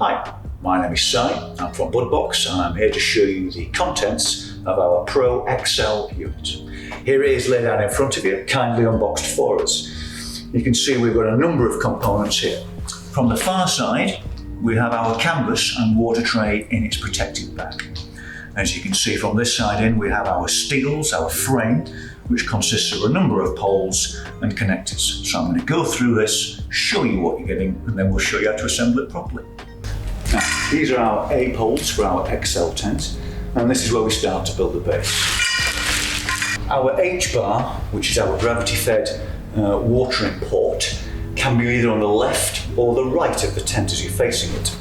Hi, my name is Si, I'm from BudBox and I'm here to show you the contents of our Pro XL unit. Here it is laid out in front of you, kindly unboxed for us. You can see we've got a number of components here. From the far side, we have our canvas and water tray in its protective bag. As you can see from this side in, we have our steels, our frame, which consists of a number of poles and connectors. So I'm going to go through this, show you what you're getting, and then we'll show you how to assemble it properly. Now, these are our A poles for our XL tent, and this is where we start to build the base. Our H bar, which is our gravity-fed watering port, can be either on the left or the right of the tent as you're facing it.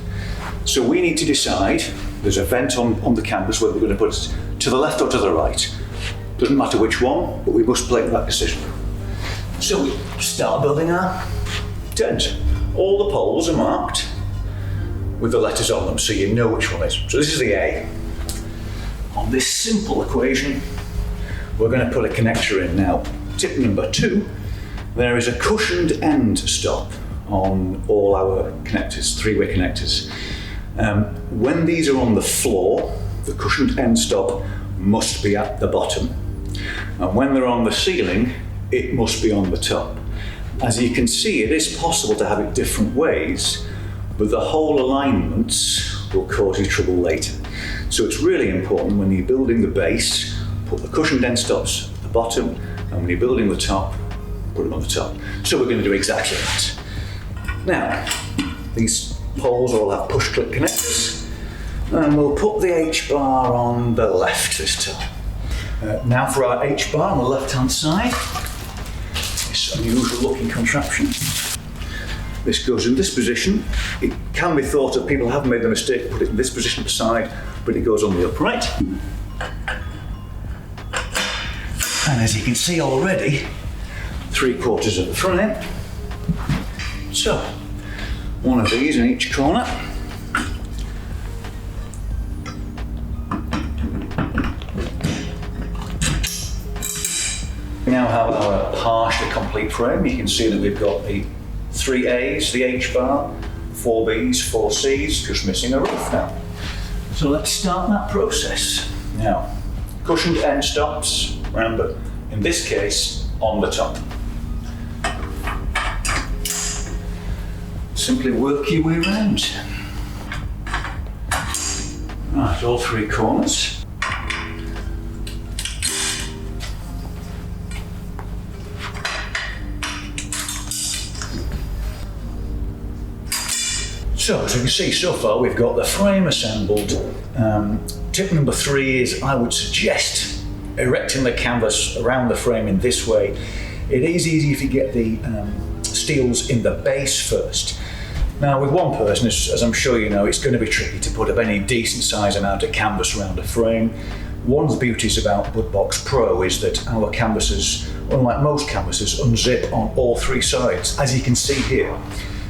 So we need to decide, there's a vent on the canvas, whether we're going to put it to the left or to the right. Doesn't matter which one, but we must make that decision. So we start building our tent. All the poles are marked with the letters on them, so you know which one is. So this is the A. On this simple equation, we're going to put a connector in now. Tip number 2, there is a cushioned end stop on all our connectors, 3-way connectors. When these are on the floor, the cushioned end stop must be at the bottom. And when they're on the ceiling, it must be on the top. As you can see, it is possible to have it different ways, but the whole alignments will cause you trouble later. So it's really important when you're building the base, put the cushioned end stops at the bottom, and when you're building the top, put them on the top. So we're going to do exactly that. Now, these poles all have push-click connectors, and we'll put the H-bar on the left this time. Now for our H-bar on the left-hand side, this unusual looking contraption. This goes in this position. It can be thought of, people have made the mistake to put it in this position beside, but it goes on the upright. And as you can see already, 3/4 of the frame. So, one of these in each corner. We now have our partially complete frame. You can see that we've got the 3 A's, the H-bar, 4 B's, 4 C's, just missing a roof now. So let's start that process. Now, cushioned end stops, remember, in this case, on the top. Simply work your way around. Right, all 3 corners. So, as you can see so far, we've got the frame assembled. Tip number 3 is, I would suggest erecting the canvas around the frame in this way. It is easy if you get the steels in the base first. Now, with one person, as I'm sure you know, it's going to be tricky to put up any decent size amount of canvas around a frame. One of the beauties about BudBox Pro is that our canvases, unlike most canvases, unzip on all 3 sides, as you can see here.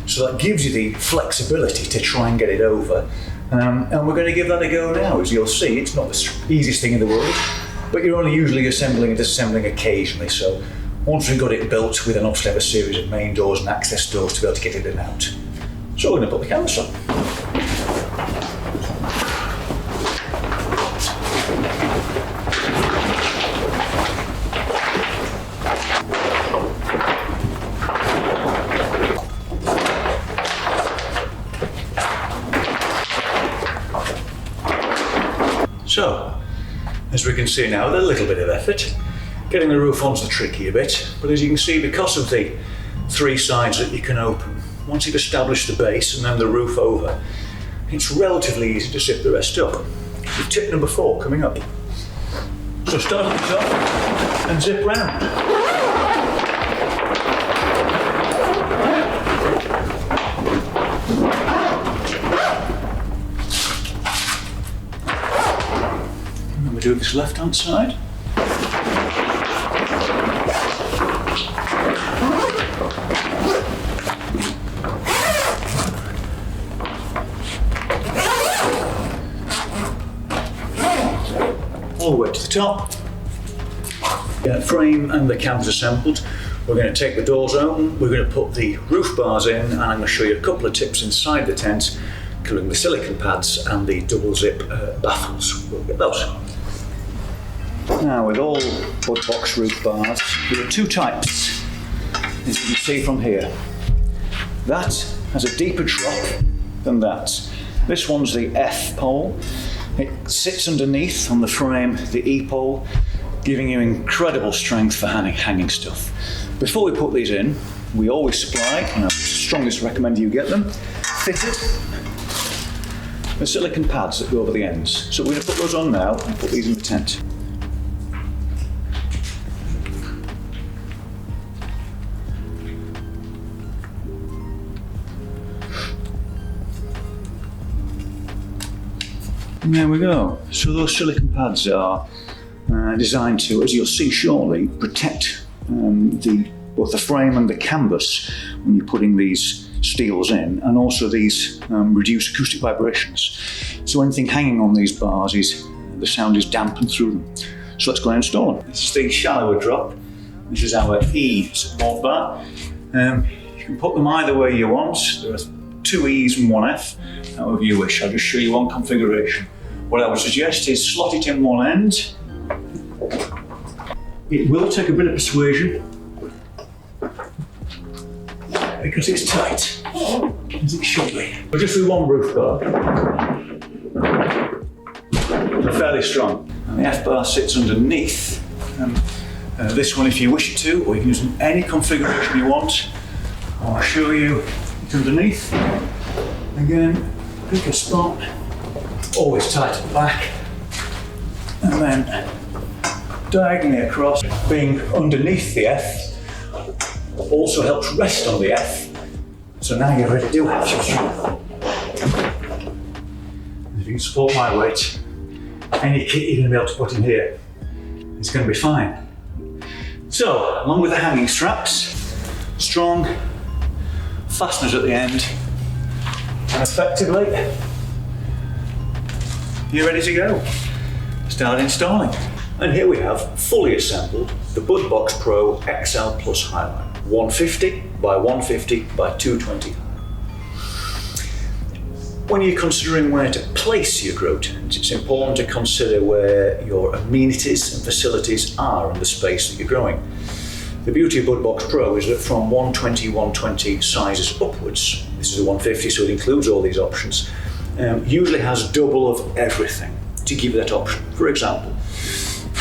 So that gives you the flexibility to try and get it over. And we're going to give that a go now. As you'll see, it's not the easiest thing in the world, but you're only usually assembling and disassembling occasionally. So once we've got it built, we then obviously have a series of main doors and access doors to be able to get it in and out. So we're going to put the canvas on. So, as we can see now, with a little bit of effort, getting the roof on's the trickier bit, but as you can see, because of the 3 sides that you can open, once you've established the base and then the roof over, it's relatively easy to zip the rest up. With tip number 4 coming up. So start at the top and zip round. Do this left-hand side. All the way to the top. Frame and the canvas assembled. We're going to take the doors open, we're going to put the roof bars in, and I'm going to show you a couple of tips inside the tent including the silicone pads and the double zip baffles. We'll get those. Now, with all BudBox roof bars, there are two types, as you can see from here. That has a deeper drop than that. This one's the F pole. It sits underneath on the frame, the E pole, giving you incredible strength for hanging stuff. Before we put these in, we always supply, and I strongest recommend you get them, fitted, the silicone pads that go over the ends. So we're going to put those on now and put these in the tent. And there we go. So those silicone pads are designed to, as you'll see shortly, protect both the frame and the canvas when you're putting these steels in, and also these reduce acoustic vibrations. So anything hanging on these bars the sound is dampened through them. So let's go and install them. This is the shallower drop. This is our E support bar. You can put them either way you want. There are 2 E's and 1 F, however you wish. I'll just show you one configuration. What I would suggest is slot it in one end. It will take a bit of persuasion because it's tight, as it should be. But just with one roof bar. They're fairly strong. And the F bar sits underneath. This one if you wish it to, or you can use any configuration you want. I'll show you it underneath. Again, pick a spot, always tight at the back, and then diagonally across. Being underneath the F also helps rest on the F, so now you're ready to do half your strength. If you can support my weight, any kit you're going to be able to put in here, it's going to be fine. So, along with the hanging straps, strong fasteners at the end, and effectively, you're ready to go. Start installing. And here we have fully assembled the BudBox Pro XL Plus Highlight. 150 by 150 by 220 high. When you're considering where to place your grow tent, it's important to consider where your amenities and facilities are in the space that you're growing. The beauty of BudBox Pro is that from 120 sizes upwards, this is a 150 so it includes all these options, usually has double of everything to give you that option. For example,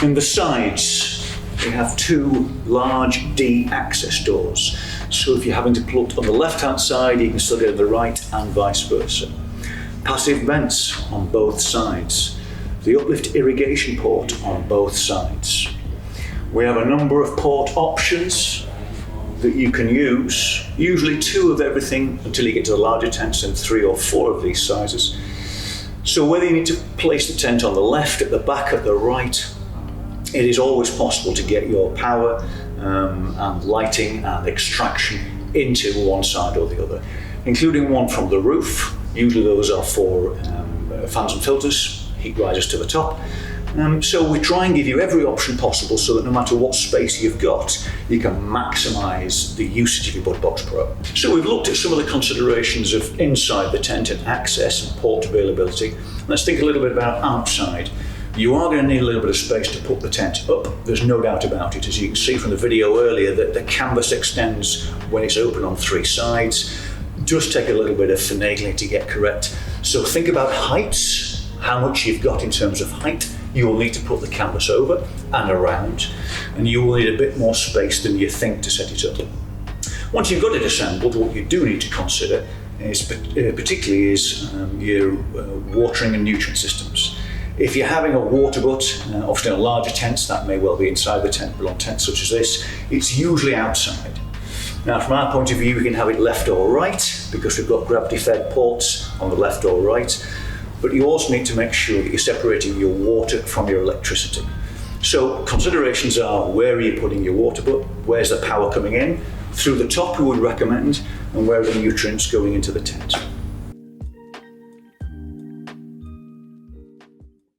in the sides, we have 2 large D access doors. So if you're having to plug on the left-hand side, you can still get to the right and vice versa. Passive vents on both sides. The uplift irrigation port on both sides. We have a number of port options that you can use, usually 2 of everything until you get to the larger tents and 3 or 4 of these sizes. So whether you need to place the tent on the left, at the back, at the right, it is always possible to get your power and lighting and extraction into one side or the other, including one from the roof. Usually those are for fans and filters, heat risers to the top. So we try and give you every option possible so that no matter what space you've got, you can maximise the usage of your BudBox Pro. So we've looked at some of the considerations of inside the tent and access and port availability. Let's think a little bit about outside. You are going to need a little bit of space to put the tent up, there's no doubt about it. As you can see from the video earlier, that the canvas extends when it's open on 3 sides. It does take a little bit of finagling to get correct. So think about heights, how much you've got in terms of height. You will need to put the canvas over and around, and you will need a bit more space than you think to set it up. Once you've got it assembled, what you do need to consider is particularly your watering and nutrient systems. If you're having a water butt, often on larger tents, that may well be inside the tent, but on tents such as this, it's usually outside. Now, from our point of view, we can have it left or right, because we've got gravity-fed ports on the left or right, but you also need to make sure that you're separating your water from your electricity. So considerations are, where are you putting your water butt, where's the power coming in, through the top we would recommend, and where are the nutrients going into the tent.